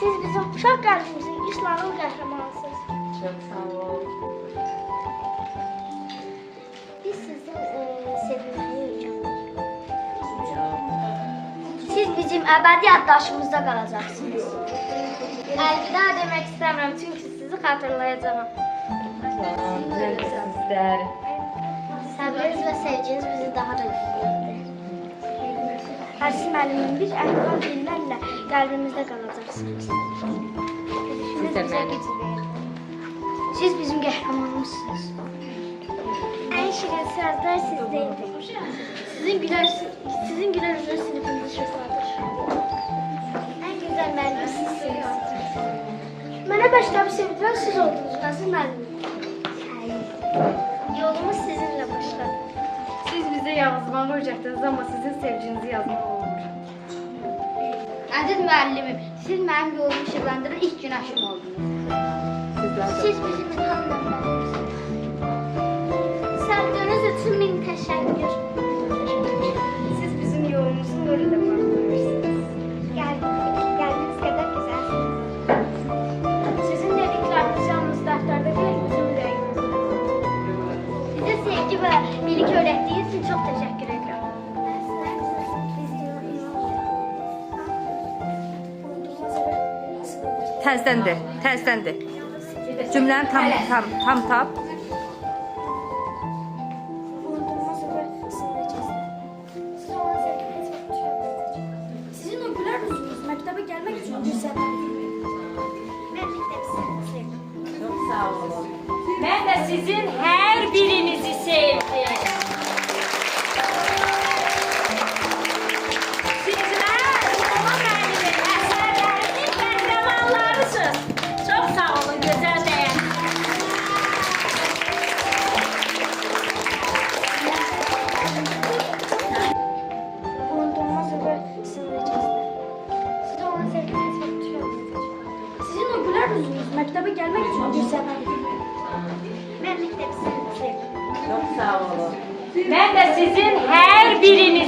Siz bizim uşaq qəlbimizin İslamın qəhrəmanısınız. Çok sağ ol. Biz sizi sevməyi öyrəndik. Siz bizim əbədi yaddaşımızda qalacaqsınız. Əlvida demək istəmirəm, çünki sizi xatırlayacağam. Sizler. Səbriniz və sevginiz bizi daha da yüksəltdi. Əziz müəllimim, bir əhval dinlərlə qəlbimizdə qalacaqsınız. Siz de benim. Siz bizim qəhrəmanımızsınız. Ən şirin sözlər sizdəydi. Sizin gülər üzünüz sinifimizi şəfsadır. Ən gözəl müəllim sizsiniz. Mənə məktəbi sevdirən siz oldunuz, Əziz müəllimim. Yolumuz sizinlə başladı. Siz bize yazmağı öğretdiniz ama sizin sevginizi yazmaq olmur. Əziz müəllimim, siz mənim yolumu işıqlandıran ilk günəşim oldunuz. Siz bizim ilham mənbərimizsiniz. Səbdiyiniz üçün min təşəkkür. Siz bizim yolumuzu böyle de başlayırsınız. Gəldiniz qədər gözəlsiniz. Sizin dedikləriniz yalnız dəftərdə deyil, bizim ürəyimizdə. Bizə sevgi və bilik öyrətdiyiniz üçün çox təşəkkür edirəm. Təzdən de. Cümləni tam tap. Sizin o gülər üzünüz məktəbə gəlmək üçün bir səbəb. Mən bir də sizi sevdim. Çok sağ olun. Ben de sizin her birinizi sevdim. Sizler Ulu Müəllimin əsərlərinin qəhrəmanlarısınız. Çok sağ olun gözəl bəyəm. Unutulmaz ömür sizin necəsidir. Siz olan sevdiniz və tutuşuyorsunuz. Sizin o gülər üzünüz məktəbə gəlmək üçün bir səbəb. Mən məktəbi sizi sevdim. Çok sağ olun. Ben de sizin her birinizi